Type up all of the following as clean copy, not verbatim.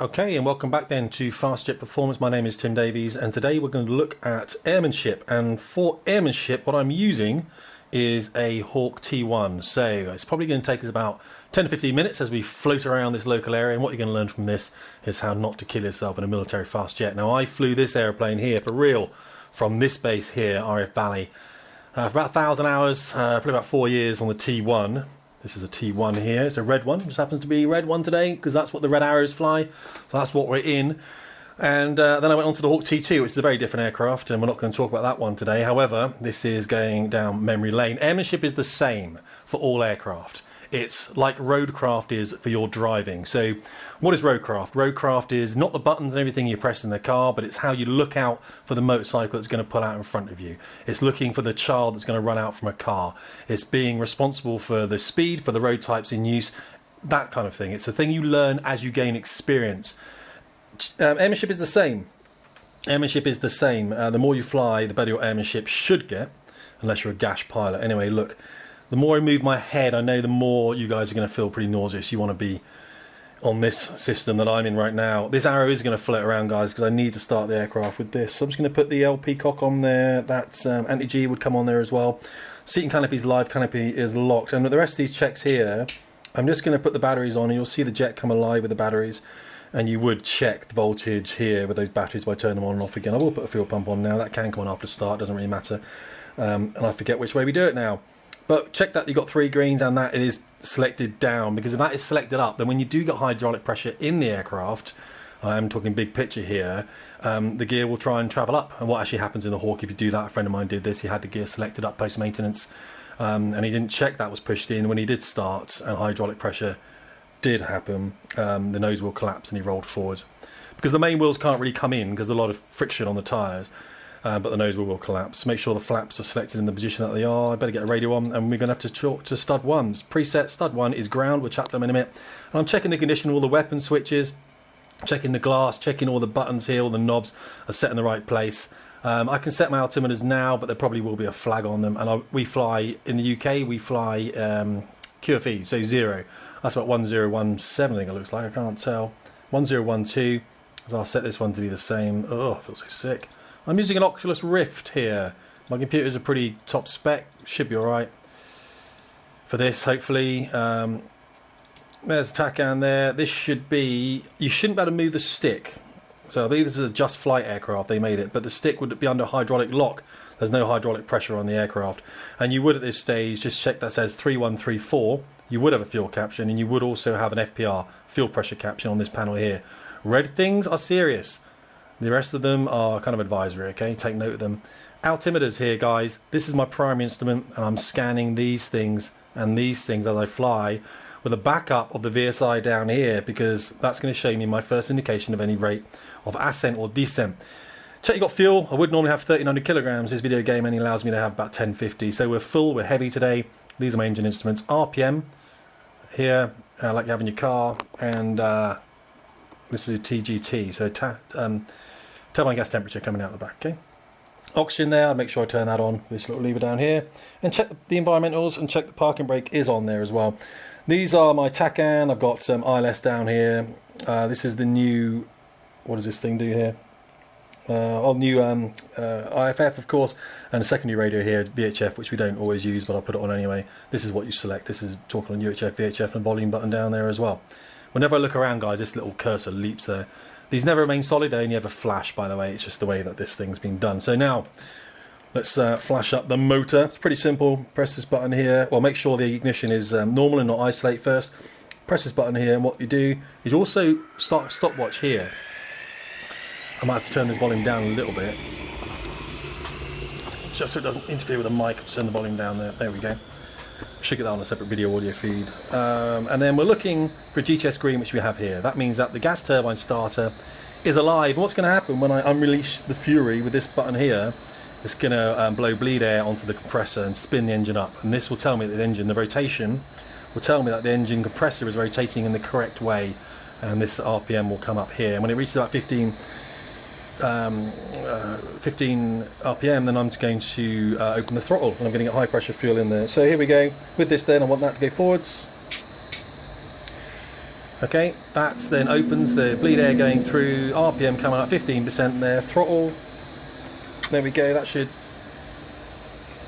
Okay, and welcome back then to Fast Jet Performance. My name is Tim Davies, and today we're going to look at airmanship. And for airmanship, what I'm using is a Hawk T1. So it's probably going to take us about 10 to 15 minutes as we float around this local area. And what you're going to learn from this is how not to kill yourself in a military fast jet. Now, I flew this airplane here for real from this base here, RAF Valley, for about 1,000 hours, probably about 4 years on the T1. This is a T1 here. It's a red one. Just happens to be a red one today because that's what the red arrows fly. So that's what we're in. And then I went on to the Hawk T2, which is a very different aircraft, and we're not going to talk about that one today. However, this is going down memory lane. Airmanship is the same for all aircraft. It's like roadcraft is for your driving. So what is roadcraft? Roadcraft is not the buttons and everything you press in the car, but it's how you look out for the motorcycle that's going to pull out in front of you. It's looking for the child that's going to run out from a car. It's being responsible for the speed, for the road types in use, that kind of thing. It's a thing you learn as you gain experience. Airmanship is the same. Airmanship is the same. The more you fly, the better your airmanship should get, unless you're a gash pilot. Anyway, look. The more I move my head, I know the more you guys are going to feel pretty nauseous. You want to be on this system that I'm in right now. This arrow is going to float around, guys, because I need to start the aircraft with this. So I'm just going to put the LP cock on there. That anti-G would come on there as well. Seat and canopy is live, canopy is locked. And with the rest of these checks here, I'm just going to put the batteries on, and you'll see the jet come alive with the batteries. And you would check the voltage here with those batteries by turning them on and off again. I will put a fuel pump on now. That can come on after start, doesn't really matter. And I forget which way we do it now. But check that you've got 3 greens and that it is selected down, because if that is selected up, then when you do get hydraulic pressure in the aircraft, I am talking big picture here, the gear will try and travel up. And what actually happens in the Hawk if you do that, a friend of mine did this, he had the gear selected up post-maintenance, and he didn't check that was pushed in. When he did start and hydraulic pressure did happen, the nose wheel collapsed and he rolled forward. Because the main wheels can't really come in because there's a lot of friction on the tyres. But the nose wheel will collapse. Make sure the flaps are selected in the position that they are. I better get a radio on, and we're going to have to talk to stud 1. Preset stud 1 is ground. We'll chat to them in a minute. And I'm checking the condition of all the weapon switches, checking the glass, checking all the buttons here, all the knobs are set in the right place. I can set my altimeters now, but there probably will be a flag on them. And we fly, in the UK, we fly QFE, so 0. That's about 1017, I think it looks like. I can't tell. 1012. So I'll set this one to be the same. Oh, I feel so sick. I'm using an Oculus Rift here. My computer's a pretty top spec, should be alright for this, hopefully. There's a TACAN there. This should be, you shouldn't be able to move the stick. So I believe this is a Just Flight aircraft, they made it, but the stick would be under hydraulic lock. There's no hydraulic pressure on the aircraft. And you would at this stage just check that says 3134. You would have a fuel caption, and you would also have an FPR, fuel pressure caption, on this panel here. Red things are serious. The rest of them are kind of advisory, okay? Take note of them. Altimeters here, guys. This is my primary instrument, and I'm scanning these things and these things as I fly with a backup of the VSI down here, because that's going to show me my first indication of any rate of ascent or descent. Check you got fuel. I would normally have 1,300 kilograms. This video game only allows me to have about 1,050. So we're full, we're heavy today. These are my engine instruments. RPM here, like you have in your car, and this is a TGT, so turbine gas temperature coming out the back. Okay, oxygen there. I'll make sure I turn that on. This little lever down here, and check the environmentals, and check the parking brake is on there as well. These are my TACAN. I've got some ILS down here. This is the new. What does this thing do here? New IFF, of course, and a secondary radio here, VHF, which we don't always use, but I'll put it on anyway. This is what you select. This is talking on UHF, VHF, and volume button down there as well. Whenever I look around, guys, this little cursor leaps there. These never remain solid, they only have a flash, by the way. It's just the way that this thing's been done. So now, let's flash up the motor. It's pretty simple. Press this button here. Well, make sure the ignition is normal and not isolate first. Press this button here, and what you do is also start a stopwatch here. I might have to turn this volume down a little bit, just so it doesn't interfere with the mic. I'll turn the volume down there. There we go. Should get that on a separate video audio feed. And then we're looking for a GTS green, which we have here. That means that the gas turbine starter is alive. And what's going to happen when I unleash the Fury with this button here, it's going to blow bleed air onto the compressor and spin the engine up. And this will tell me that the engine, the rotation, will tell me that the engine compressor is rotating in the correct way. And this RPM will come up here. And when it reaches about 15 RPM, then I'm just going to open the throttle, and I'm going to get high pressure fuel in there. So here we go. With this then, I want that to go forwards. Okay, that then opens the bleed air going through, RPM coming up 15% there, throttle. There we go, that should...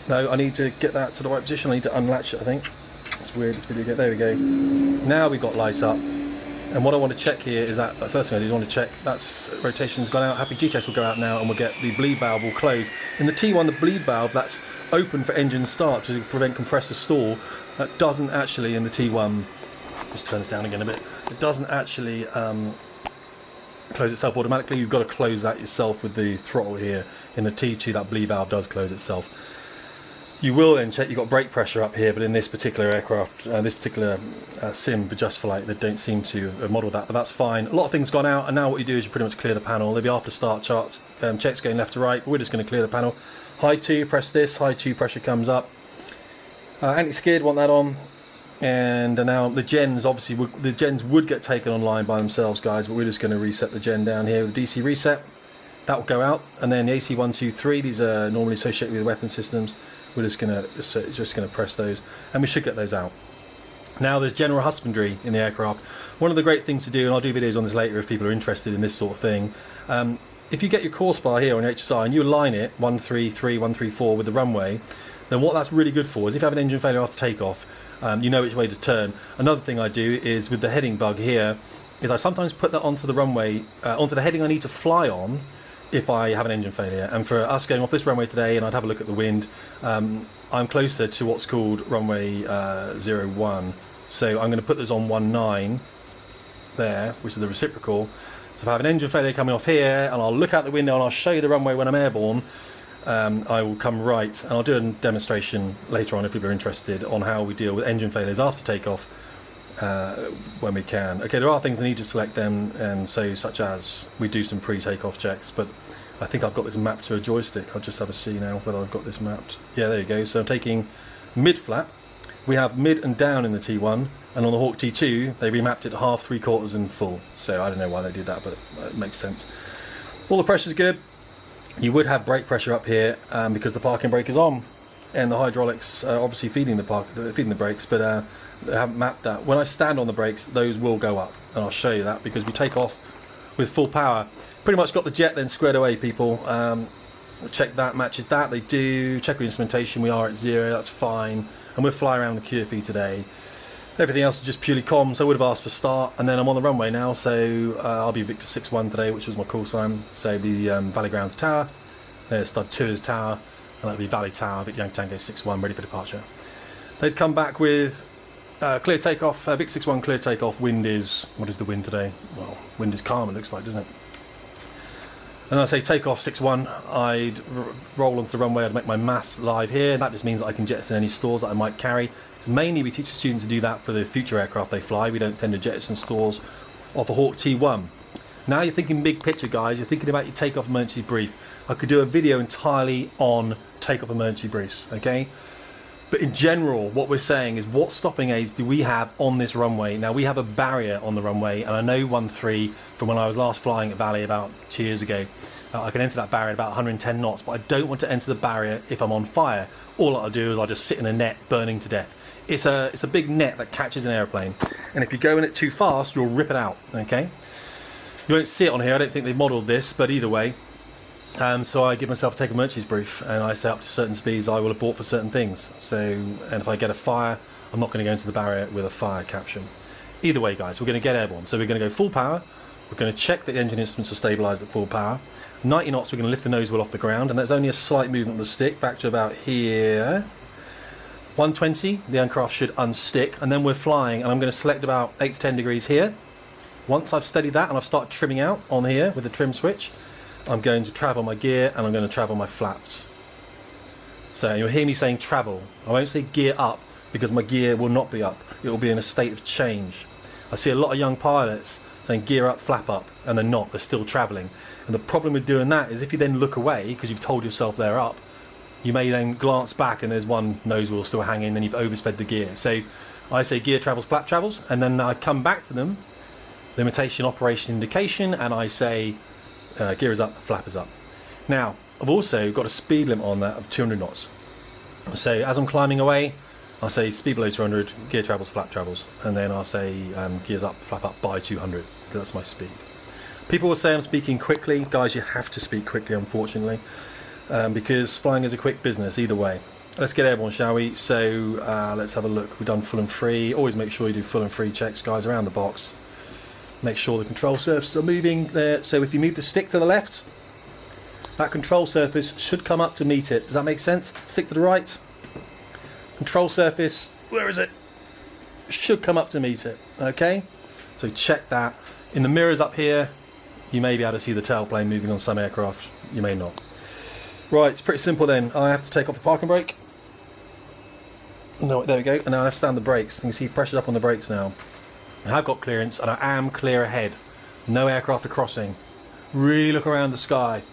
No, I need to get that to the right position, I need to unlatch it I think. It's weird, this video, there we go. Now we've got lights up. And what I want to check here is that, first thing I do is want to check, that's rotation's gone out, happy G-test will go out now and we'll get the bleed valve will close. In the T1, the bleed valve, that's open for engine start to prevent compressor stall. That doesn't actually, in the T1, just turn this down again a bit, it doesn't actually close itself automatically. You've got to close that yourself with the throttle here. In the T2, that bleed valve does close itself. You will then check you've got brake pressure up here, but in this particular aircraft, this particular sim for Just Flight, they don't seem to model that, but that's fine. A lot of things gone out, and now what you do is you pretty much clear the panel. There'll be after start charts, checks going left to right, but we're just going to clear the panel. High 2, press this, high 2 pressure comes up. Anti-skid, want that on. And now the gens, obviously, the gens would get taken online by themselves, guys, but we're just going to reset the gen down here with the DC reset. That will go out, and then the AC 1, 2, 3, these are normally associated with weapon systems. We're just gonna press those, and we should get those out. Now there's general husbandry in the aircraft. One of the great things to do, and I'll do videos on this later if people are interested in this sort of thing. If you get your course bar here on your HSI and you align it 133, 134 with the runway, then what that's really good for is if you have an engine failure after takeoff, you know which way to turn. Another thing I do is with the heading bug here, is I sometimes put that onto the runway, onto the heading I need to fly on, if I have an engine failure. And for us going off this runway today, and I'd have a look at the wind, I'm closer to what's called runway 01, so I'm going to put this on 19 there, which is the reciprocal. So if I have an engine failure coming off here, and I'll look out the window and I'll show you the runway when I'm airborne, I will come right, and I'll do a demonstration later on if people are interested on how we deal with engine failures after takeoff when we can. Okay, there are things I need to select them, and so such as we do some pre-takeoff checks, but I think I've got this mapped to a joystick. I'll just have a see now whether I've got this mapped. Yeah, there you go. So I'm taking mid flap. We have mid and down in the T1, and on the Hawk T2 they remapped it to half, 3/4 and full. So I don't know why they did that, but it makes sense. All the pressure's good. You would have brake pressure up here because the parking brake is on, and the hydraulics are obviously feeding the brakes, but they haven't mapped that. When I stand on the brakes, those will go up, and I'll show you that because we take off with full power. Pretty much got the jet then squared away, people. Check that matches that. They do. Check the instrumentation. We are at 0. That's fine, and we'll fly around the QFE today. Everything else is just purely comms. I would have asked for start, and then I'm on the runway now, so I'll be Victor 6-1 today, which was my call sign. So the Valley Grounds Tower, there's Stud 2's Tower, and that'll be Valley Tower, Victor Yankee Tango 6-1, ready for departure. They'd come back with clear takeoff, Vic 6-1 clear takeoff. Wind is, what is the wind today? Well, wind is calm, it looks like, doesn't it? And I say take off 6-1, I'd roll onto the runway, I'd make my mass live here. That just means that I can jettison any stores that I might carry. So mainly we teach the students to do that for the future aircraft they fly. We don't tend to jettison stores off a Hawk T1. Now you're thinking big picture, guys. You're thinking about your takeoff emergency brief. I could do a video entirely on takeoff emergency briefs, okay? But in general, what we're saying is what stopping aids do we have on this runway? Now, we have a barrier on the runway, and I know 1-3 from when I was last flying at Valley about 2 years ago. I can enter that barrier at about 110 knots, but I don't want to enter the barrier if I'm on fire. All I'll do is I'll just sit in a net burning to death. It's a big net that catches an airplane, and if you go in it too fast, you'll rip it out, okay? You won't see it on here, I don't think they've modelled this, but either way. So I give myself a take emergencies brief, and I say up to certain speeds I will abort for certain things. So, and if I get a fire, I'm not going to go into the barrier with a fire caption. Either way, guys, we're going to get airborne. So we're going to go full power. We're going to check that the engine instruments are stabilised at full power. 90 knots, we're going to lift the nose wheel off the ground, and there's only a slight movement of the stick back to about here. 120, the aircraft should unstick, and then we're flying, and I'm going to select about 8 to 10 degrees here. Once I've steadied that and I've started trimming out on here with the trim switch, I'm going to travel my gear and I'm going to travel my flaps. So you'll hear me saying travel. I won't say gear up because my gear will not be up. It will be in a state of change. I see a lot of young pilots saying gear up, flap up, and they're not. They're still travelling. And the problem with doing that is if you then look away because you've told yourself they're up, you may then glance back and there's one nose wheel still hanging and you've oversped the gear. So I say gear travels, flap travels, and then I come back to them, limitation, operation, indication, and I say gear is up, flap is up. Now, I've also got a speed limit on that of 200 knots. So as I'm climbing away, I'll say speed below 200, gear travels, flap travels, and then I'll say gears up, flap up by 200, because that's my speed. People will say I'm speaking quickly. Guys, you have to speak quickly, unfortunately, because flying is a quick business either way. Let's get airborne, shall we? So let's have a look. We've done full and free. Always make sure you do full and free checks, guys, around the box. Make sure the control surfaces are moving there. So if you move the stick to the left, that control surface should come up to meet it. Does that make sense? Stick to the right. Control surface, where is it? Should come up to meet it. Okay? So check that. In the mirrors up here, you may be able to see the tailplane moving on some aircraft. You may not. Right, it's pretty simple then. I have to take off the parking brake. No, there we go. And now I have to stand the brakes. You can see pressure up on the brakes now. I have got clearance and I am clear ahead. No aircraft are crossing. Really look around the sky.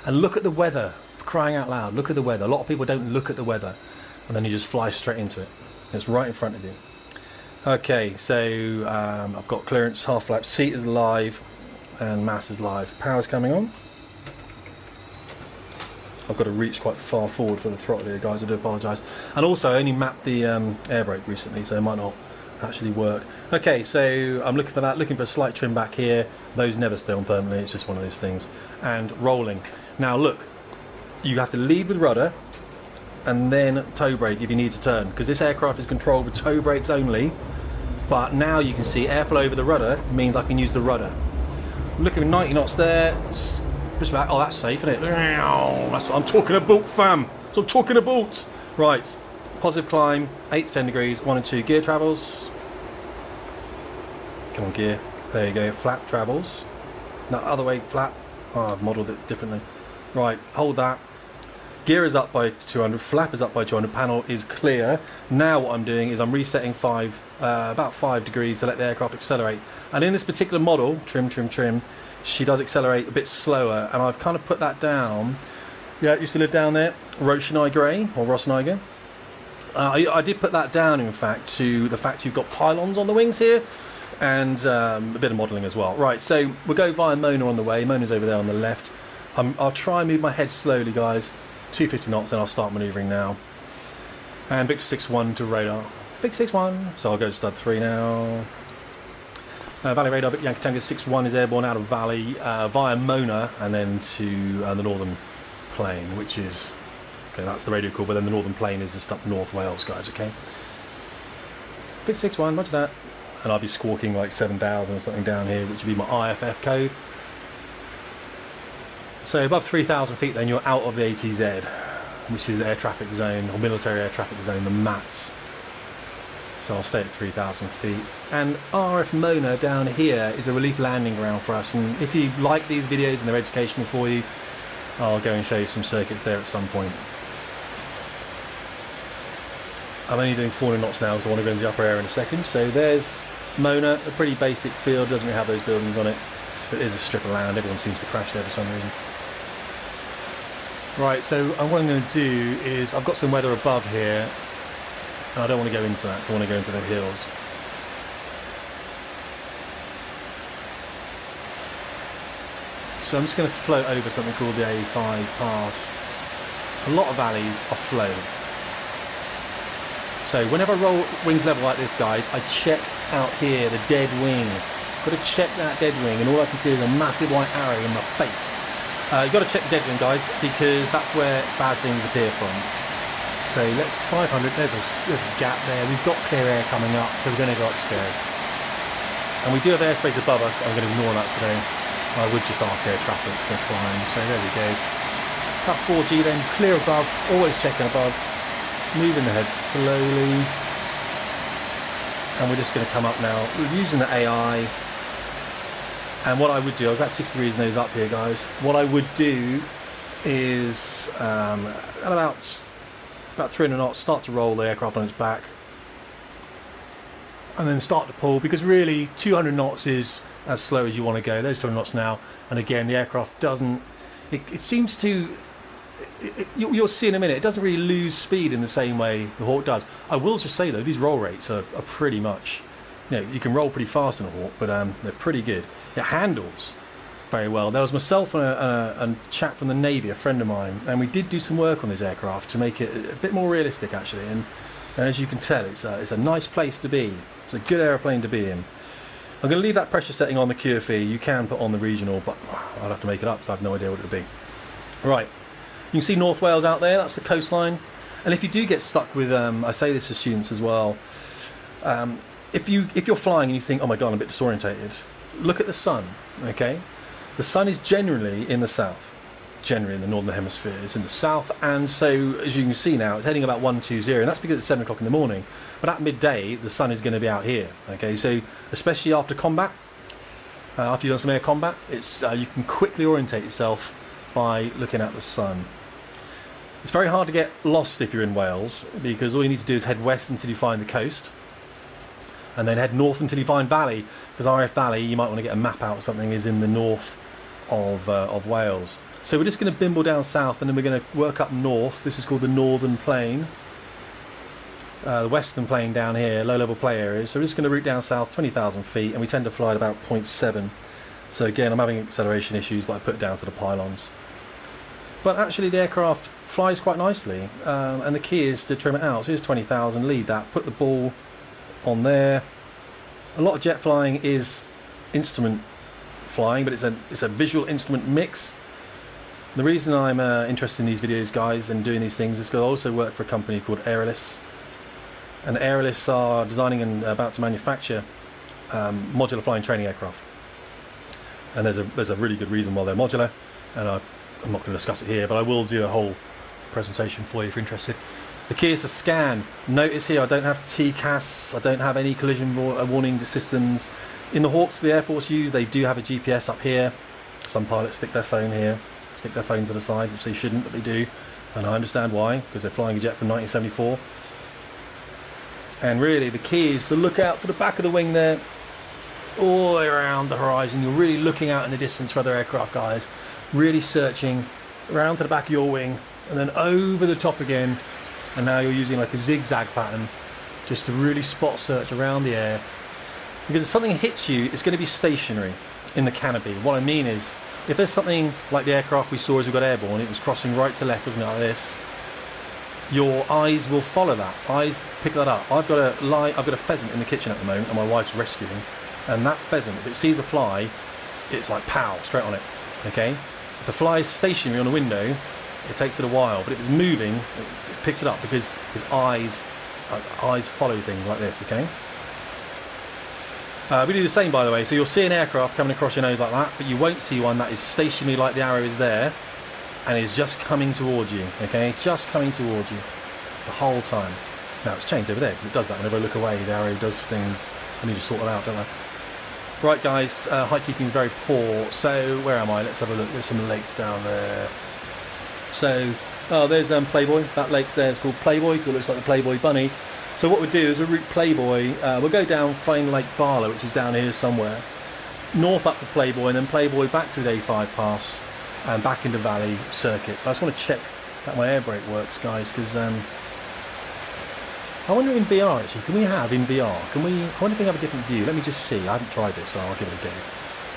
And look at the weather. For crying out loud, look at the weather. A lot of people don't look at the weather. And then you just fly straight into it. It's right in front of you. Okay, so I've got clearance, half flap, seat is live, and mass is live. Power's coming on. I've got to reach quite far forward for the throttle here, guys. I do apologise. And also, I only mapped the air brake recently, so it might not actually work. Okay, so I'm looking for that. Looking for a slight trim back here. Those never stay on permanently. It's just one of those things. And rolling. Now, look, you have to lead with rudder, and then toe brake if you need to turn, because this aircraft is controlled with toe brakes only. But now you can see airflow over the rudder means I can use the rudder. Looking at 90 knots there. Push back. Oh, that's safe, isn't it? That's what I'm talking about, fam. That's what I'm talking about. Right. Positive climb, 8 to 10 degrees, 1 and 2 gear travels. Come on, gear. There you go. Flap travels. No, other way, flap. Oh, I've modelled it differently. Right, hold that. Gear is up by 200, flap is up by 200, panel is clear. Now what I'm doing is I'm resetting about 5 degrees to let the aircraft accelerate. And in this particular model, trim, she does accelerate a bit slower, and I've kind of put that down. Yeah, it used to live down there, Roshanai Grey, or Rossniger. I did put that down, in fact, to the fact you've got pylons on the wings here, and a bit of modelling as well. Right, so we'll go via Mona on the way. Mona's over there on the left. I'll try and move my head slowly, guys. 250 knots, and I'll start manoeuvring now. And Victor 6-1 to radar. Victor 6-1, so I'll go to stud 3 now. Valley radar, Victor Yankee Tango 6-1 is airborne out of Valley via Mona, and then to the northern plane, which is, okay, that's the radio call, but then the northern plane is just up North Wales, guys, okay? Victor 6-1, much of that. And I'll be squawking like 7,000 or something down here, which would be my IFF code. So above 3,000 feet then you're out of the ATZ, which is the air traffic zone, or military air traffic zone, the MATS. So I'll stay at 3,000 feet. And RF Mona down here is a relief landing ground for us, and if you like these videos and they're educational for you, I'll go and show you some circuits there at some point. I'm only doing 400 knots now because I want to go into the upper air in a second. So there's Mona, a pretty basic field, doesn't really have those buildings on it, but it is a strip of land. Everyone seems to crash there for some reason. Right, so what I'm going to do is, I've got some weather above here, and I don't want to go into that, so I want to go into the hills. So I'm just going to float over something called the A5 pass. A lot of valleys are flow. So whenever I roll wings level like this, guys, I check out here the dead wing. Got to check that dead wing, and all I can see is a massive white arrow in my face. You've got to check the dead wing, guys, because that's where bad things appear from. So let's 500. There's a gap there. We've got clear air coming up, so we're going to go upstairs. And we do have airspace above us, but I'm going to ignore that today. I would just ask air traffic for a climb. So there we go. About 4G then, clear above, always checking above. Moving the head slowly. And we're just going to come up now. We're using the AI. And what I would do, I've got 6 degrees nose up here, guys. What I would do is, at about 300 knots, start to roll the aircraft on its back. And then start to pull, because really 200 knots is as slow as you want to go. There's 200 knots now. And again, the aircraft doesn't, it seems to, you'll see in a minute, it doesn't really lose speed in the same way the Hawk does. I will just say though, these roll rates are pretty much, you can roll pretty fast in a Hawk, but they're pretty good. It handles very well. There was myself and a chap from the Navy, a friend of mine, and we did do some work on this aircraft to make it a bit more realistic actually, and And as you can tell, it's a nice place to be. It's a good aeroplane to be in. I'm going to leave that pressure setting on the QFE. You can put on the regional, but I'll have to make it up, so I have no idea what it would be. Right, you can see North Wales out there. That's the coastline. And if you do get stuck with, I say this to students as well, if you're flying and you think, oh my god, I'm a bit disorientated, look at the sun. Okay, the sun is generally in the south, generally in the northern hemisphere. It's in the south, and so as you can see now, it's heading about 120, and that's because it's 7 o'clock in the morning. But at midday, the sun is going to be out here. Okay, so especially after combat, after you've done some air combat, it's you can quickly orientate yourself by looking at the sun. It's very hard to get lost if you're in Wales, because all you need to do is head west until you find the coast, and then head north until you find Valley, because RAF Valley, you might want to get a map out or something, is in the north of Wales. So we're just going to bimble down south, and then we're going to work up north. This is called the Northern Plain. The Western Plain down here, low-level play areas. So we're just going to route down south, 20,000 feet, and we tend to fly at about 0.7. So again, I'm having acceleration issues, but I put it down to the pylons. But actually the aircraft flies quite nicely, and the key is to trim it out. So here's 20,000, lead that, put the ball on there. A lot of jet flying is instrument flying, but it's a visual instrument mix. The reason I'm interested in these videos, guys, and doing these things is because I also work for a company called Aeralis. And Aeralis are designing and about to manufacture modular flying training aircraft. And there's a really good reason why they're modular, and I'm not going to discuss it here, but I will do a whole presentation for you if you're interested. The key is to scan. Notice here I don't have TCAS, I don't have any collision warning systems. In the Hawks the Air Force use, they do have a GPS up here. Some pilots stick their phone here, stick their phone to the side, which they shouldn't, but they do. And I understand why, because they're flying a jet from 1974. And really the key is to look out to the back of the wing there, all the way around the horizon. You're really looking out in the distance for other aircraft, guys. Really searching around to the back of your wing, and then over the top again. And now you're using like a zigzag pattern just to really spot search around the air. Because if something hits you, it's going to be stationary in the canopy. What I mean is, if there's something like the aircraft we saw as we got airborne, it was crossing right to left, wasn't it, like this, your eyes will follow that. Eyes pick that up. I've got a pheasant in the kitchen at the moment, and my wife's rescuing. And that pheasant, if it sees a fly, it's like pow, straight on it. Okay? If the fly is stationary on a window, it takes it a while, but if it's moving, it picks it up because his eyes follow things like this. Okay? We do the same, by the way. So you'll see an aircraft coming across your nose like that, but you won't see one that is stationary like the arrow is there, and is just coming towards you. Okay? Just coming towards you the whole time. Now it's changed over there because it does that whenever I look away. The arrow does things. I need to sort it out, don't I? Right, guys, height keeping is very poor. So where am I? Let's have a look. There's some lakes down there. So, there's Playboy. That lake's there is called Playboy because it looks like the Playboy bunny. So what we'll do is we'll route Playboy. We'll go down Fine Lake Barlow, which is down here somewhere, north up to Playboy, and then Playboy back through the A5 pass and back into Valley circuit. So I just want to check that my air brake works, guys, because I wonder in VR actually, can we have in VR? I wonder if we can have a different view. Let me just see. I haven't tried this, so I'll give it a go.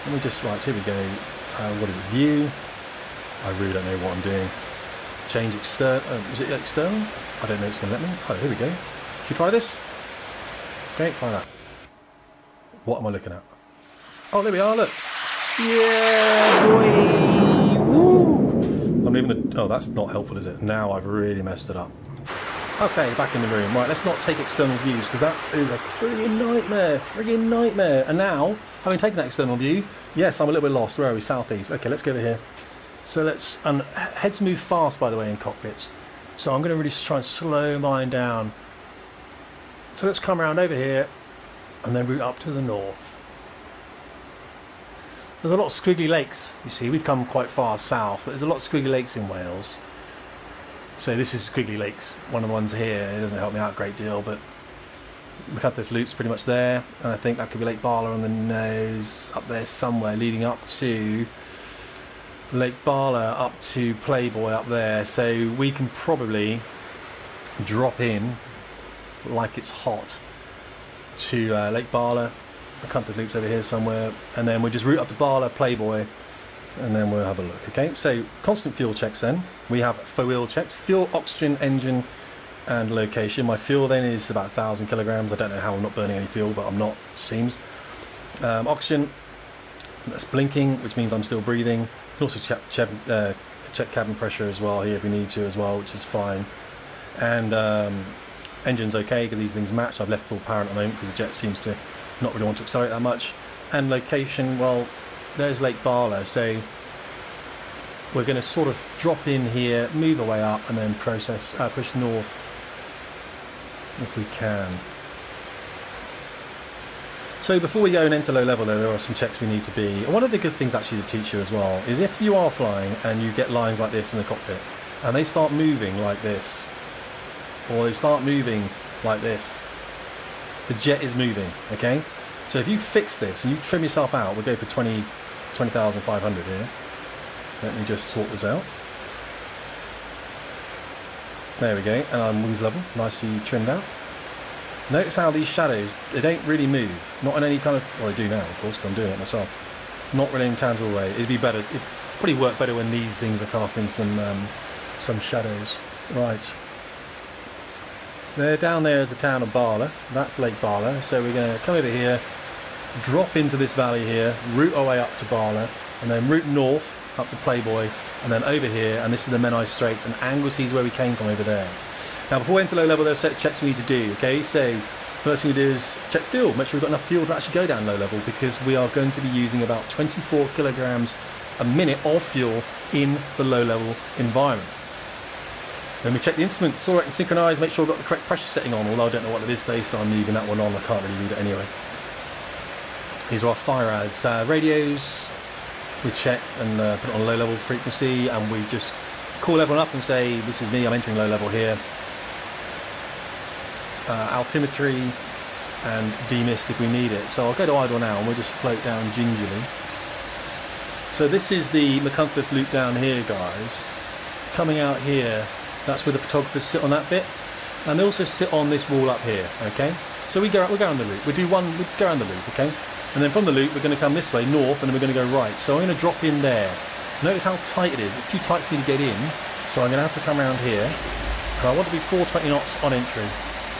Let me just, right, here we go. What is it? View. I really don't know what I'm doing. Change external. Is it external? I don't know. It's going to let me. Oh, here we go. Should we try this? Okay, try that. What am I looking at? Oh, there we are. Look. Yeah, boy. Woo. I'm leaving the. Oh, that's not helpful, is it? Now I've really messed it up. Okay, back in the room. Right, let's not take external views because that is a friggin' nightmare. Friggin' nightmare. And now, having taken that external view, yes, I'm a little bit lost. Where are we? Southeast. Okay, let's go over here. So let's. And heads move fast, by the way, in cockpits. So I'm going to really try and slow mine down. So let's come around over here and then route up to the north. There's a lot of squiggly lakes. You see, we've come quite far south, but there's a lot of squiggly lakes in Wales. So this is Squiggly Lakes, one of the ones here. It doesn't help me out a great deal, but McCutcheff Loop's pretty much there, and I think that could be Lake Barlow on the nose, up there somewhere, leading up to Lake Barlow, up to Playboy up there. So we can probably drop in like it's hot to Lake Barlow. McCutcheff Loop's over here somewhere, and then we'll just route up to Barlow, Playboy, and then we'll have a look. Okay, so constant fuel checks then. We have fuel checks, fuel, oxygen, engine, and location. My fuel then is about 1,000 kilograms. I don't know how I'm not burning any fuel, but I'm not, seems. Oxygen, that's blinking, which means I'm still breathing. You can also check cabin pressure as well here if we need to as well, which is fine. And engine's okay because these things match. I've left full power at the moment because the jet seems to not really want to accelerate that much. And location, well, there's Lake Barlow, so we're going to sort of drop in here, move our way up, and then push north if we can. So before we go and enter low level, there are some checks we need to be. And one of the good things actually to teach you as well is if you are flying and you get lines like this in the cockpit and they start moving like this, or they start moving like this, the jet is moving, okay? So if you fix this and you trim yourself out, we'll go for 20,500 here. Let me just sort this out. There we go, and I'm wings level, nicely trimmed out. Notice how these shadows, they don't really move. Not in any kind of, well they do now of course because I'm doing it myself. Not really in a tangible way. It'd be better, it'd probably work better when these things are casting some shadows. Right. There, down there is the town of Barlow. That's Lake Barlow. So we're going to come over here, drop into this valley here, route our way up to Barlow, and then route north up to Playboy, and then over here, and this is the Menai Straits, and Anglesey is where we came from over there. Now before we enter low level, there's set checks we need to do, okay? So first thing we do is check fuel, make sure we've got enough fuel to actually go down low level, because we are going to be using about 24 kilograms a minute of fuel in the low level environment. Then we check the instruments, it's all right and synchronised, make sure we've got the correct pressure setting on, although I don't know what it is today, so I'm leaving that one on, I can't really read it anyway. These are our fire ads. Radios, we check and put it on low level frequency, and we just call everyone up and say, this is me, I'm entering low level here. Altimetry and demist if we need it. So I'll go to idle now and we'll just float down gingerly. So this is the McCunthorth loop down here, guys. Coming out here, that's where the photographers sit on that bit, and they also sit on this wall up here, okay? So we go around the loop, we go around the loop, okay? And then from the loop we're going to come this way, north, and then we're going to go right. So I'm going to drop in there. Notice how tight it is, it's too tight for me to get in, so I'm going to have to come around here. And I want to be 420 knots on entry.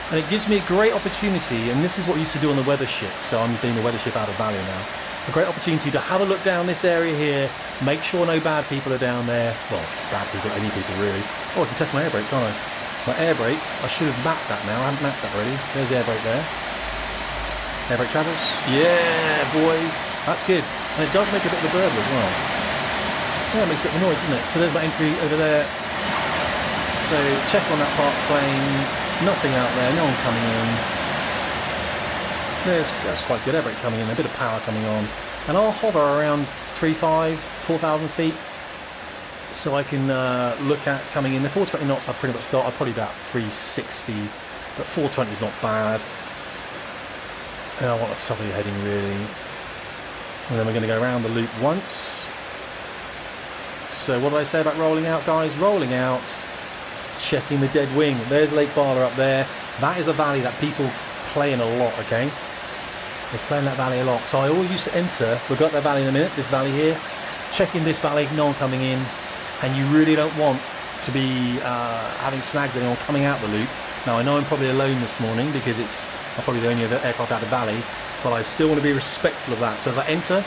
And it gives me a great opportunity, and this is what we used to do on the weather ship, so I'm doing the weather ship out of Valley now. A great opportunity to have a look down this area here, make sure no bad people are down there. Well, bad people, any people really. Oh, I can test my air brake, can't I? My air brake, I should have mapped that now, I haven't mapped that already. There's the air brake there. Air brake travels. Yeah, boy, that's good. And it does make a bit of a burble as well. Yeah, it makes a bit of a noise, doesn't it? So there's my entry over there. So check on that park plane. Nothing out there, no one coming in. That's quite good, air brake coming in, a bit of power coming on. And I'll hover around 3,500, 4,000 feet, so I can look at coming in. The 420 knots I've pretty much got, I'm probably about 360, but 420 is not bad. And I want a southerly heading really. And then we're going to go around the loop once. So what did I say about rolling out, guys? Rolling out. Checking the dead wing. There's Lake Barlow up there. That is a valley that people play in a lot, okay? They play in that valley a lot. So I always used to enter, we've got that valley in a minute, this valley here, checking this valley, no one coming in, and you really don't want to be having snags with anyone coming out the loop. Now I know I'm probably alone this morning because I'm probably the only aircraft out of the valley, but I still want to be respectful of that. So as I enter,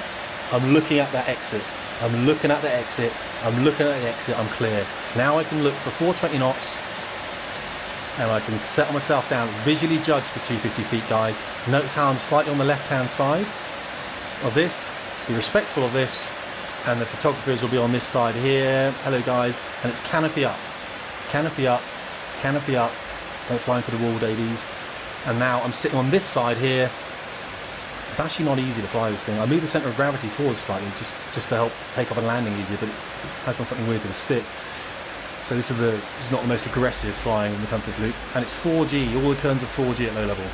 I'm looking at that exit. I'm looking at the exit, I'm looking at the exit, I'm clear. Now I can look for 420 knots and I can settle myself down, visually judge for 250 feet, guys. Notice how I'm slightly on the left hand side of this, be respectful of this, and the photographers will be on this side here. Hello guys, and it's canopy up, canopy up, canopy up, don't fly into the wall, Davies. And now I'm sitting on this side here. It's actually not easy to fly this thing. I moved the centre of gravity forward slightly just to help take off and landing easier, but it has done something weird to the stick. So this is not the most aggressive flying in the McCunthorth loop, and it's 4G. All the turns are 4G at low level.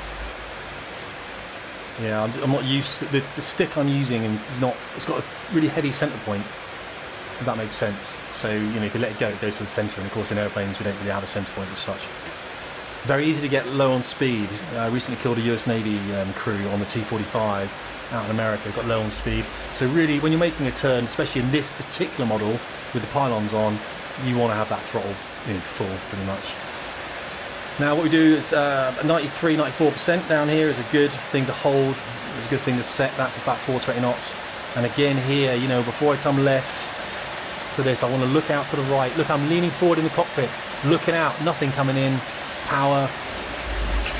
Yeah, I'm not used to the stick I'm using, and it's got a really heavy centre point, if that makes sense. So if you let it goes to the centre, and of course in airplanes we don't really have a centre point as such. Very easy to get low on speed. I recently killed a US Navy crew on the T-45 out in America, got low on speed. So really, when you're making a turn, especially in this particular model with the pylons on, you want to have that throttle full, pretty much. Now what we do is 93, 94% down here is a good thing to hold. It's a good thing to set that for about 420 knots. And again here, you know, before I come left for this, I want to look out to the right. Look, I'm leaning forward in the cockpit, looking out, nothing coming in. Power,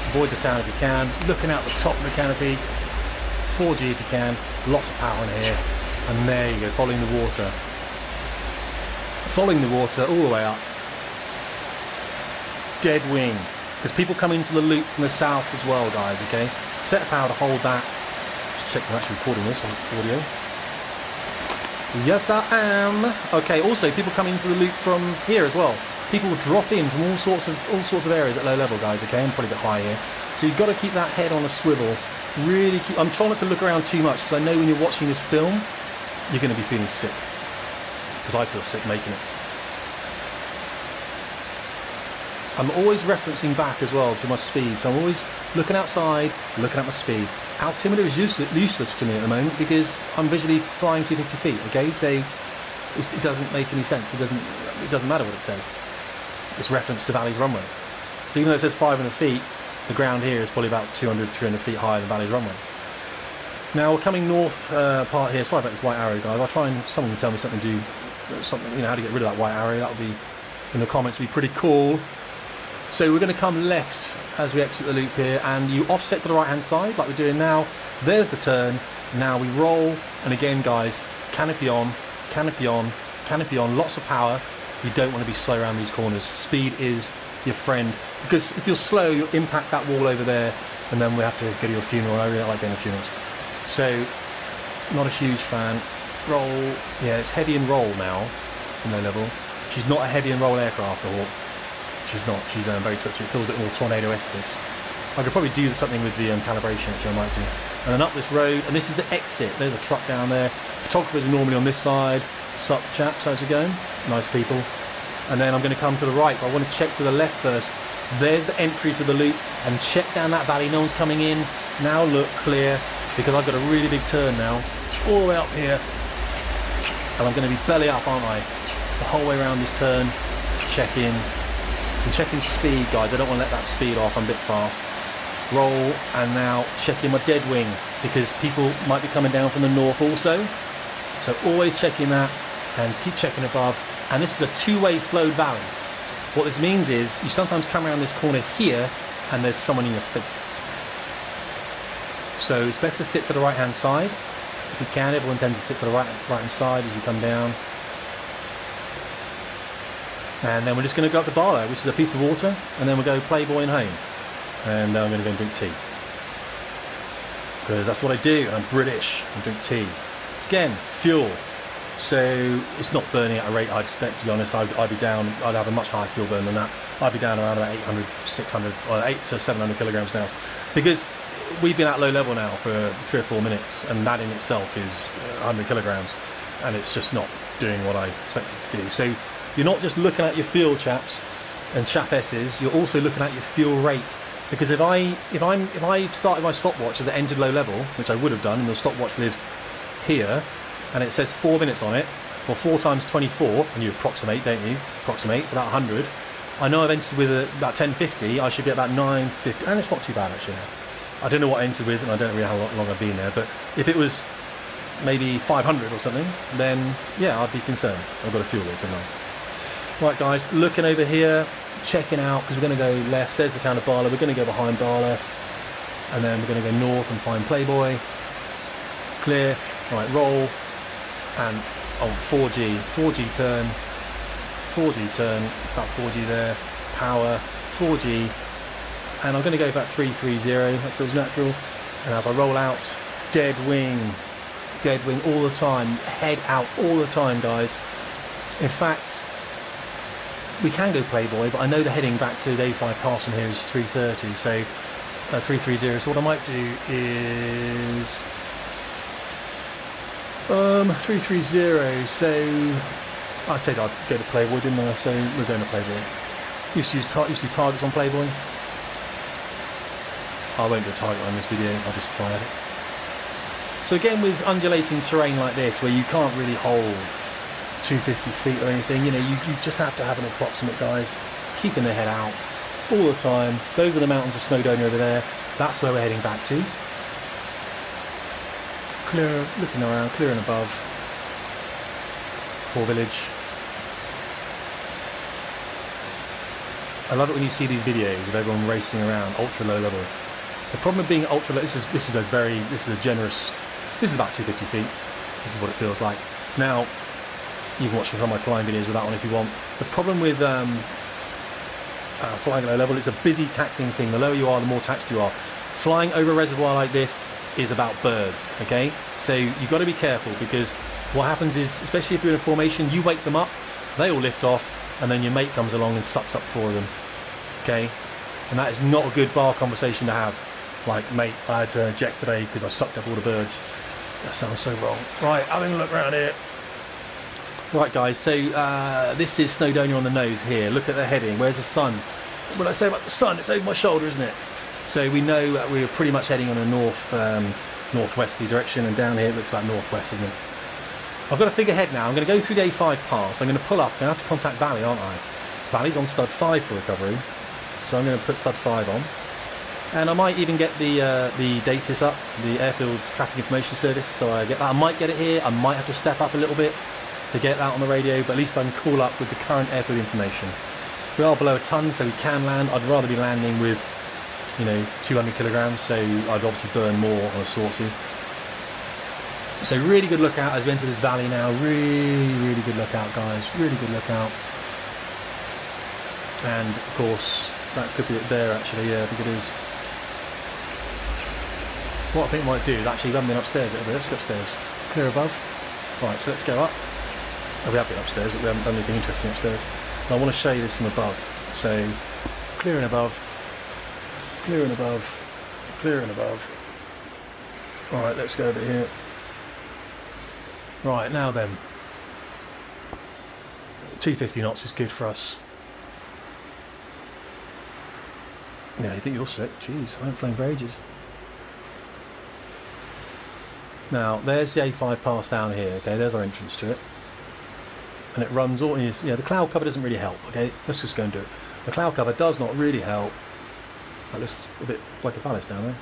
avoid the town if you can. Looking out the top of the canopy, 4G if you can. Lots of power in here. And there you go, following the water. Following the water all the way up. Dead wing. Because people come into the loop from the south as well, guys, okay? Set a power to hold that. Just check I'm actually recording this on audio. Yes, I am. Okay, also, people come into the loop from here as well. People will drop in from all sorts of areas at low level, guys, okay? I'm probably a bit high here. So you've got to keep that head on a swivel. Really keep... I'm trying not to look around too much, because I know when you're watching this film, you're going to be feeling sick. Because I feel sick making it. I'm always referencing back as well to my speed, so I'm always looking outside, looking at my speed. Altimeter is useless to me at the moment because I'm visually flying 250 feet, okay? So it doesn't make any sense. It doesn't matter what it says. It's reference to Valley's runway. So even though it says 500 feet, the ground here is probably about 200, 300 feet higher than Valley's runway. Now we're coming north part here. Sorry about this white arrow, guys. I'll try and someone can tell me something how to get rid of that white arrow. That would be in the comments. Would be pretty cool. So we're going to come left as we exit the loop here, and you offset to the right hand side like we're doing now. There's the turn. Now we roll, and again, guys, canopy on, canopy on, canopy on. Lots of power. You don't want to be slow around these corners. Speed is your friend, because if you're slow, you'll impact that wall over there, and then we have to go to your funeral. I really don't like going to funerals. So, not a huge fan. Roll, yeah, it's heavy and roll now, from low level. She's not a heavy and roll aircraft, the Hawk. She's not. She's very twitchy. It feels a bit more tornado-esque. I could probably do something with the calibration, which I might do. And then up this road, and this is the exit. There's a truck down there. Photographers are normally on this side. Sup, chaps, how's it going? Nice people. And then I'm going to come to the right, but I want to check to the left first. There's the entry to the loop, and check down that valley. No one's coming in. Now look clear, because I've got a really big turn now, all the way up here. And I'm going to be belly up, aren't I? The whole way around this turn. Check in. I'm checking speed, guys. I don't want to let that speed off. I'm a bit fast. Roll, and now checking my dead wing, because people might be coming down from the north also. So always checking that, and keep checking above. And this is a two-way flowed valley. What this means is you sometimes come around this corner here, and there's someone in your face. So it's best to sit to the right-hand side. If you can, everyone tends to sit to the right-hand side as you come down. And then we're just going to go up to Barlow, which is a piece of water, and then we'll go Playboy and home. And I'm going to go and drink tea. Because that's what I do. I'm British. I drink tea. Again, fuel. So it's not burning at a rate I'd expect, to be honest. I'd be down, I'd have a much higher fuel burn than that. I'd be down around about 800, 600, or 8 to 700 kilograms now. Because we've been at low level now for 3 or 4 minutes, and that in itself is 100 kilograms. And it's just not doing what I expected to do. So you're not just looking at your fuel, chaps and chapesses, you're also looking at your fuel rate. Because if I started my stopwatch as it entered low level, which I would have done, and the stopwatch lives here, and it says 4 minutes on it, well, 4 times 24, and you approximate, don't you? Approximate, it's about 100. I know I've entered with about 1050, I should be about 950, and it's not too bad actually now. I don't know what I entered with, and I don't really know how long I've been there, but if it was maybe 500 or something, then yeah, I'd be concerned. I've got a fuel leak, haven't I? Right, guys, looking over here, checking out, because we're going to go left. There's the town of Barlow. We're going to go behind Barlow, and then we're going to go north and find Playboy. Clear. Right, roll, and 4G turn, about 4G there, power, 4G, and I'm going to go for that 330. That feels natural. And as I roll out, dead wing all the time, head out all the time, guys. In fact, we can go Playboy, but I know the heading back to the 85 pass from here is 330, so 330. So what I might do is 330. So I said I'd go to Playboy, didn't I? So we're going to Playboy. Used to do targets on Playboy. I won't do a target on this video. I'll just fly at it. So again, with undulating terrain like this, where you can't really hold 250 feet or anything, you know, you just have to have an approximate, guys, keeping the head out, all the time. Those are the mountains of Snowdonia over there. That's where we're heading back to. Clear, looking around, clear and above. Poor village. I love it when you see these videos of everyone racing around ultra low level. The problem with being ultra low, this is a generous. This is about 250 feet. This is what it feels like. Now, you can watch some of my flying videos with that one if you want. The problem with flying at low level, it's a busy taxiing thing. The lower you are, the more taxed you are. Flying over a reservoir like this is about birds, okay? So you've got to be careful, because what happens is, especially if you're in a formation, you wake them up, they all lift off, and then your mate comes along and sucks up 4 of them, okay? And that is not a good bar conversation to have. Like, mate, I had to eject today because I sucked up all the birds. That sounds so wrong. Right, having a look around here. Right, guys, so this is Snowdonia on the nose here. Look at the heading. Where's the sun? What did I say about the sun? It's over my shoulder, isn't it? So we know that we're pretty much heading on a northwesterly direction, and down here it looks about northwest, isn't it? I've got to think ahead now. I'm going to go through the A5 pass. I'm going to pull up. I'm going to have to contact Valley, aren't I? Valley's on stud 5 for recovery, so I'm going to put stud 5 on. And I might even get the DATIS up, the Airfield Traffic Information Service, so I get that. I might get it here. I might have to step up a little bit to get that on the radio, but at least I can call up with the current airfield information. We are below a ton, so we can land. I'd rather be landing with, 200 kilograms, so I'd obviously burn more on a sortie. So really good lookout as we enter this valley now. Really, really good lookout, guys. Really good lookout. And of course, that could be it there actually. Yeah, I think it is. What I think I might do is actually, we haven't been upstairs yet, but let's go upstairs. Clear above. Right, so let's go up. Oh, we have been upstairs, but we haven't done anything interesting upstairs. And I want to show you this from above. So, clear and above. Clear and above. Clear and above. Alright, let's go over here. Right, now then. 250 knots is good for us. Yeah, you think you're sick? Jeez, I haven't flown for ages. Now, there's the A5 pass down here, okay, there's our entrance to it. And it runs all, the cloud cover doesn't really help, okay, let's just go and do it. The cloud cover does not really help. That looks a bit like a phallus down there.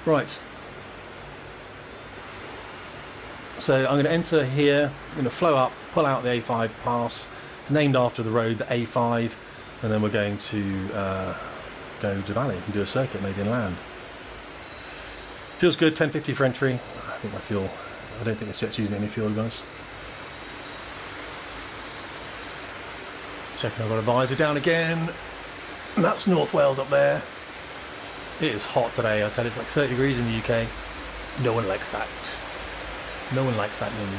Right. So I'm going to enter here, I'm going to flow up, pull out the A5 pass. It's named after the road, the A5, and then we're going to go to Valley and do a circuit, maybe, and land. Feels good, 1050 for entry. I think my fuel, I don't think this jet's using any fuel, guys. Checking I've got a visor down again. And that's North Wales up there. It is hot today, I tell you, it's like 30 degrees in the UK. No one likes that. No one likes that move.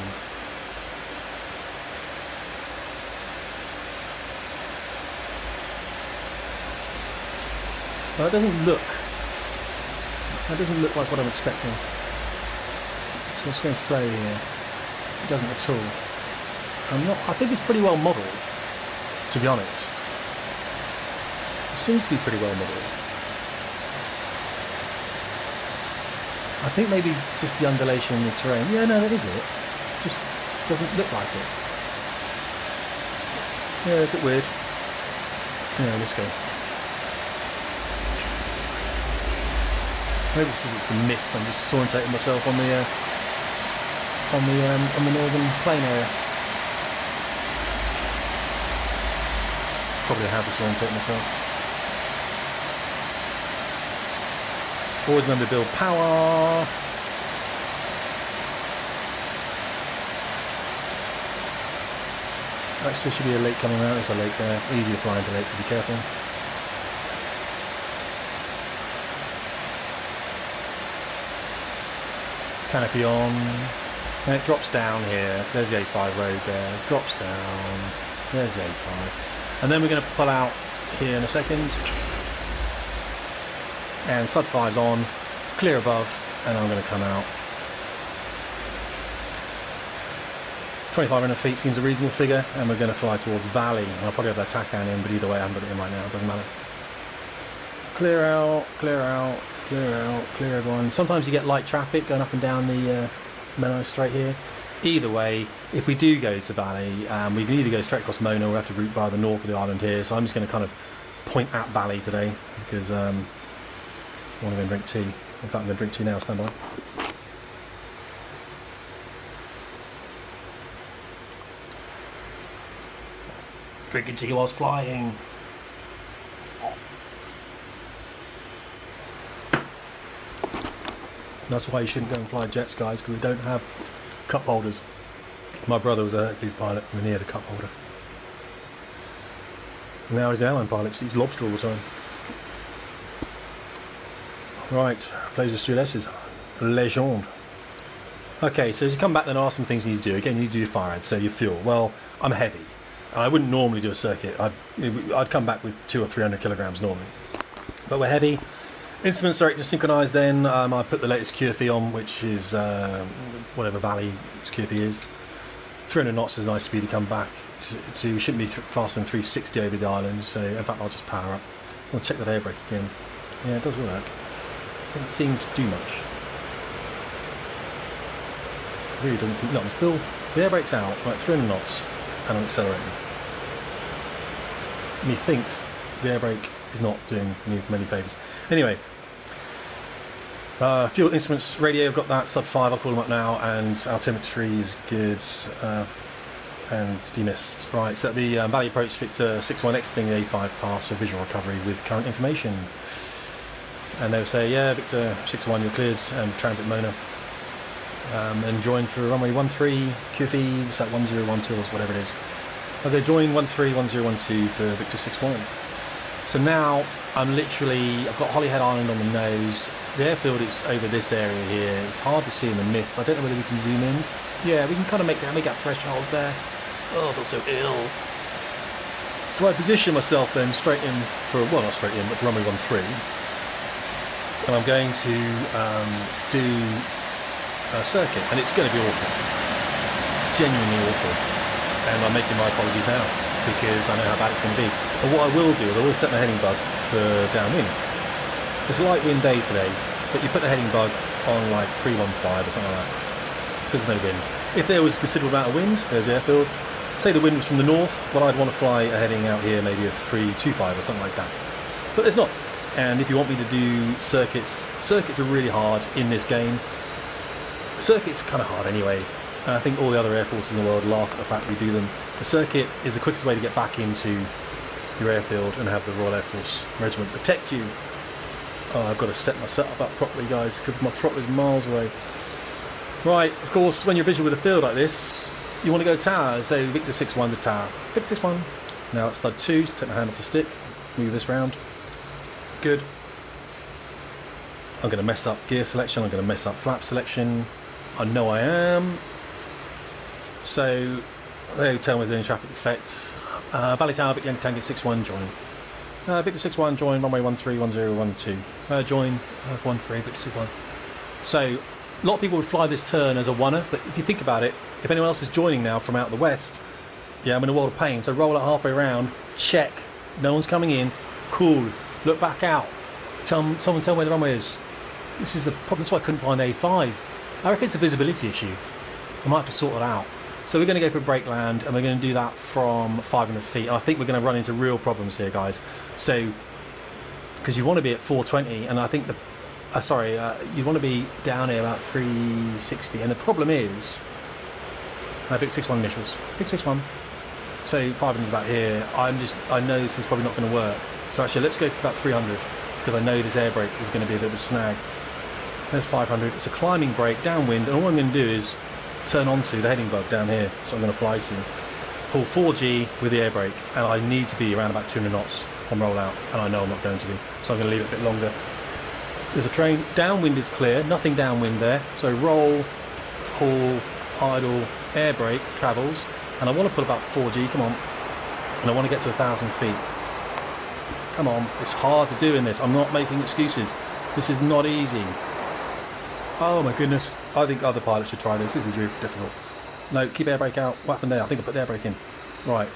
Well, that doesn't look like what I'm expecting. So let's go flow here. It doesn't at all. I think it's pretty well modelled, to be honest. It seems to be pretty well modelled. I think maybe just the undulation in the terrain. Yeah, no, that is it. Just doesn't look like it. Yeah, a bit weird. Yeah, let's go. Maybe it's because it's the mist. I'm just orientating myself on the northern plain area. Probably how to orientate myself. Always remember to build power. Actually, there should be a lake coming around. There's a lake there. Easy to fly into lakes, so be careful. Canopy on. And it drops down here. There's the A5 road there. Drops down. There's the A5. And then we're going to pull out here in a second. And stud 5's on, clear above, and I'm going to come out. 2,500 feet seems a reasonable figure, and we're going to fly towards Valley. And I'll probably have that TACAN in, but either way I haven't got it in right now, it doesn't matter. Clear out, clear out, clear out, clear everyone. Sometimes you get light traffic going up and down the Menai Strait here. Either way, if we do go to Valley, we can either go straight across Mona or we have to route via the north of the island here, so I'm just going to kind of point at Valley today because I want to go and drink tea. In fact, I'm going to drink tea now. Stand by. Drinking tea whilst flying. That's why you shouldn't go and fly jets, guys, because we don't have cup holders. My brother was a Hercules pilot and he had a cup holder. And now he's an airline pilot, he eats lobster all the time. Right, plays with stewardesses. Legend. Okay, so as you come back then ask some things you need to do. Again, you need to do your fire ad, so your fuel. Well, I'm heavy. And I wouldn't normally do a circuit. I'd come back with 200 or 300 kilograms normally. But we're heavy. Instruments are synchronised then. I put the latest QFE on, which is whatever Valley QFE is. 300 knots is a nice speed to come back to shouldn't be faster than 360 over the island, so in fact I'll just power up. I'll check that air brake again. Yeah, it does work. It doesn't seem to do much. It really doesn't seem... No, I'm still... The air brake's out, like 300 knots, and I'm accelerating. Methinks the air brake is not doing me many favours. Anyway, fuel instruments, radio, I've got that, sub 5, I'll call them up now, and altimetry is good, and demissed. Right, so the Valley approach Victor 61 exiting the A5 pass for visual recovery with current information. And they'll say, yeah, Victor 61, you're cleared, and transit Mona. And join for runway 13, QFE, what's that, 1012 or whatever it is. I'll go join 131012 for Victor 61. So now I'm literally, I've got Holyhead Island on the nose. The airfield is over this area here. It's hard to see in the mist. I don't know whether we can zoom in. Yeah, we can kind of make up thresholds there. Oh, I feel so ill. So I position myself then straight in for, well, not straight in, but for runway 13. And I'm going to do a circuit, and it's going to be awful. Genuinely awful. And I'm making my apologies now, because I know how bad it's going to be. But what I will do is I will set my heading bug for downwind. It's a light wind day today, but you put the heading bug on like 315 or something like that, because there's no wind. If there was a considerable amount of wind, there's the airfield. Say the wind was from the north, well, I'd want to fly a heading out here maybe of 325 or something like that. But there's not. And if you want me to do circuits are really hard in this game. Circuits are kind of hard anyway. And I think all the other air forces in the world laugh at the fact we do them. The circuit is the quickest way to get back into your airfield and have the Royal Air Force Regiment protect you. Oh, I've got to set my setup up properly, guys, because my throttle is miles away. Right, of course, when you're visual with a field like this, you want to go tower. So Victor 61 to tower. Victor 61. Now it's stud 2, so take my hand off the stick. Move this round. Good. I'm going to mess up gear selection. I'm going to mess up flap selection. I know I am. So they tell me there's any traffic effect. Valley Tower, Victor Tango 61, join. Victor 61, join runway 131012. Join 13, Victor 61. So a lot of people would fly this turn as a oneer, but if you think about it, if anyone else is joining now from out the west, yeah, I'm in a world of pain. So roll it halfway around, check, no one's coming in, cool, look back out, someone tell me where the runway is. This is the problem. That's why I couldn't find A5. I reckon it's a visibility issue. I might have to sort it out. So we're going to go for break land, and we're going to do that from 500 feet. And I think we're going to run into real problems here, guys. So, because you want to be at 420, and I think you want to be down here about 360. And the problem is, Vic 61 initials, Vic 61. So 500 is about here. I know this is probably not going to work. So actually, let's go for about 300, because I know this air brake is going to be a bit of a snag. There's 500. It's a climbing brake, downwind, and all I'm going to do is turn onto the heading bug down here. That's what I'm going to fly to. Pull 4G with the air brake, and I need to be around about 200 knots on rollout, and I know I'm not going to be, so I'm going to leave it a bit longer. There's a train. Downwind is clear, nothing downwind there. So roll, pull, idle, air brake, travels, and I want to put about 4G, come on, and I want to get to 1,000 feet. Come on, it's hard to do in this. I'm not making excuses. This is not easy. Oh my goodness, I think other pilots should try this. This is really difficult. No, keep air brake out. What happened there? I think I put the air brake in. Right,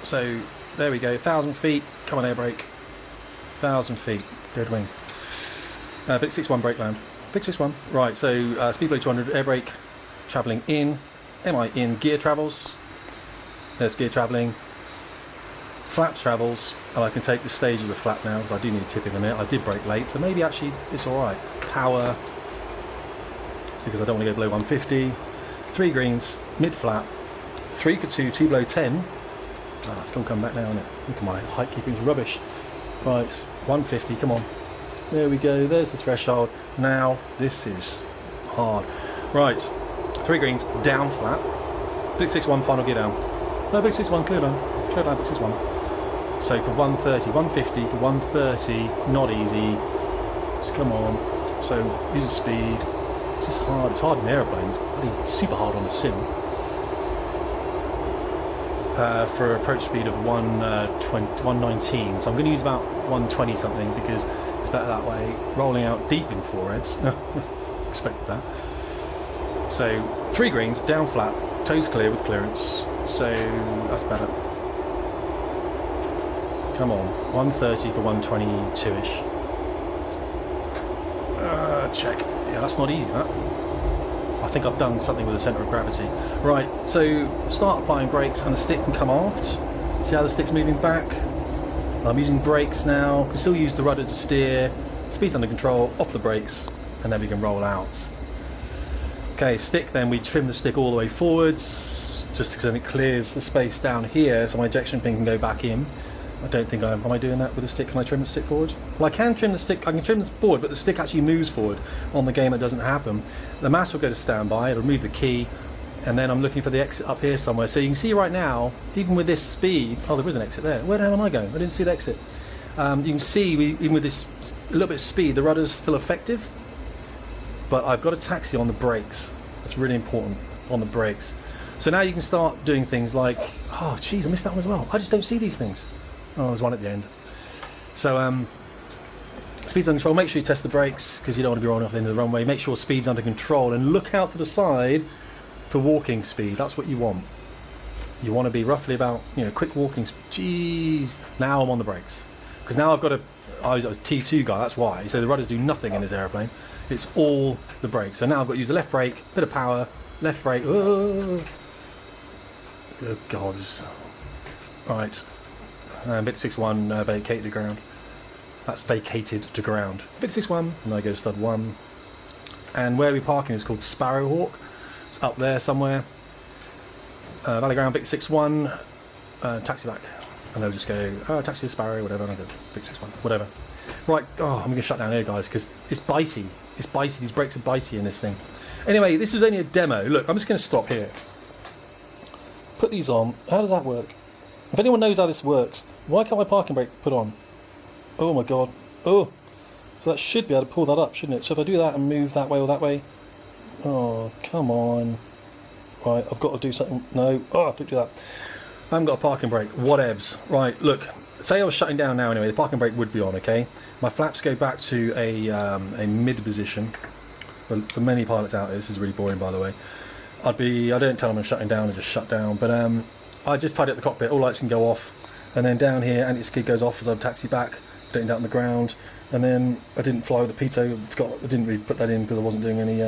so there we go. 1,000 feet, come on air brake. 1,000 feet, dead wing. Vic 61 brake land. Vic 61, right, so speed below 200, air brake, travelling in. MI in, gear travels. There's gear travelling. Flap travels, and I can take the stage of the flap now because I do need tipping on it. I did brake late, so maybe actually it's alright. Power, because I don't want to go below 150. 3 greens, mid flap, 3 for 2, 2 below 10. Ah, it's going to come back now, isn't it? Look at my height keeping's rubbish. Right, 150, come on. There we go, there's the threshold. Now, this is hard. Right, 3 greens, down flap. Big 6-1, final gear down. No, big 6-1, clear down. Clear down, big 6-1. So for 130, 150 for 130, not easy. Just come on. So use the speed. It's just hard. It's hard in aeroplanes. It's super hard on a sim. For approach speed of 119, so I'm going to use about 120 something because it's better that way. Rolling out deep in foreheads. Expected that. So 3 greens, down flat, toes clear with clearance. So that's better. Come on, 130 for 122-ish. Check. Yeah, that's not easy, that. I think I've done something with the centre of gravity. Right, so start applying brakes and the stick can come aft. See how the stick's moving back? I'm using brakes now. Can still use the rudder to steer. Speed's under control, off the brakes, and then we can roll out. Okay, stick then, we trim the stick all the way forwards, just because then it clears the space down here so my ejection pin can go back in. I don't think am I doing that with the stick? Can I trim the stick forward? Well, I can trim the stick, I can trim this forward, but the stick actually moves forward. On the game, that doesn't happen. The mass will go to standby, it'll remove the key, and then I'm looking for the exit up here somewhere. So you can see right now, even with this speed, oh, there is an exit there. Where the hell am I going? I didn't see the exit. You can see, even with this a little bit of speed, the rudder's still effective, but I've got a taxi on the brakes. That's really important, on the brakes. So now you can start doing things like, oh, geez, I missed that one as well. I just don't see these things. Oh, there's one at the end. So, speed's under control. Make sure you test the brakes because you don't want to be rolling off the end of the runway. Make sure speed's under control and look out to the side for walking speed. That's what you want. You want to be roughly about, quick walking speed. Jeez. Now I'm on the brakes because now I've got I was a T2 guy. That's why. So the rudders do nothing in this aeroplane. It's all the brakes. So now I've got to use the left brake, bit of power, left brake. Oh, good God. Right. Bit 6-1 vacated to ground. That's vacated to ground. Bit 6-1, and I go stud 1. And where we're parking is called Sparrowhawk. It's up there somewhere. Valley ground, bit 6-1, taxi back. And they'll just go, oh, taxi to Sparrow, whatever, and I go, bit 6-1, whatever. Right, oh, I'm going to shut down here, guys, because it's bitey. It's bitey, these brakes are bitey in this thing. Anyway, this was only a demo. Look, I'm just going to stop here. Put these on. How does that work? If anyone knows how this works, why can't my parking brake put on? Oh my God. Oh. So that should be able to pull that up, shouldn't it? So if I do that and move that way or that way. Oh, come on. Right, I've got to do something. No. Oh, don't do that. I haven't got a parking brake. Whatevs. Right, look. Say I was shutting down now anyway. The parking brake would be on, okay? My flaps go back to a mid position. For many pilots out there, this is really boring, by the way. I don't tell them I'm shutting down, I just shut down. But I just tidy up the cockpit, all lights can go off, and then down here anti-skid goes off as I taxi back, getting down on the ground, and then I didn't fly with the pitot, I didn't really put that in because I wasn't doing any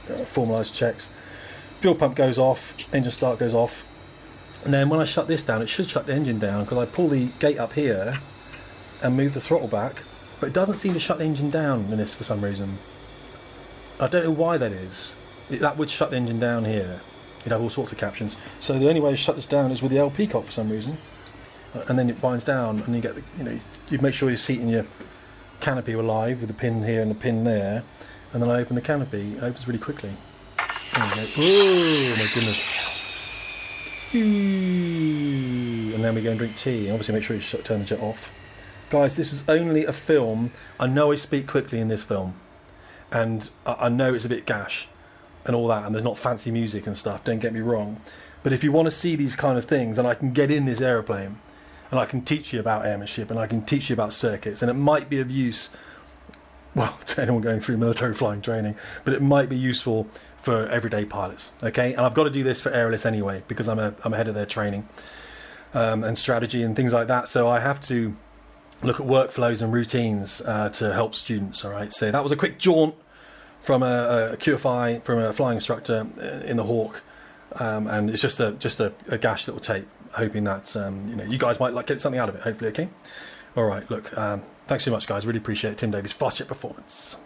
formalised checks. Fuel pump goes off, engine start goes off, and then when I shut this down, it should shut the engine down because I pull the gate up here and move the throttle back, but it doesn't seem to shut the engine down in this for some reason. I don't know why that is. That would shut the engine down here. You'd have all sorts of captions. So the only way to shut this down is with the LP cock for some reason, and then it binds down, and you get the, you make sure your seat and your canopy are live with the pin here and the pin there, and then I open the canopy. It opens really quickly. There we go. Oh my goodness! And then we go and drink tea, and obviously make sure you turn the jet off. Guys, this was only a film. I know I speak quickly in this film, and I know it's a bit gash and all that, and there's not fancy music and stuff, don't get me wrong, but if you want to see these kind of things, and I can get in this aeroplane and I can teach you about airmanship and I can teach you about circuits, and it might be of use, well, to anyone going through military flying training, but it might be useful for everyday pilots, okay? And I've got to do this for airless anyway because I'm ahead of their training and strategy and things like that, so I have to look at workflows and routines to help students. All right, so that was a quick jaunt from a QFI, from a flying instructor in the Hawk, and it's just a gash little tape. hoping that you know, you guys might like get something out of it. Hopefully, okay. All right. Look, thanks so much, guys. Really appreciate it. Tim Davies, Fast Jet Performance.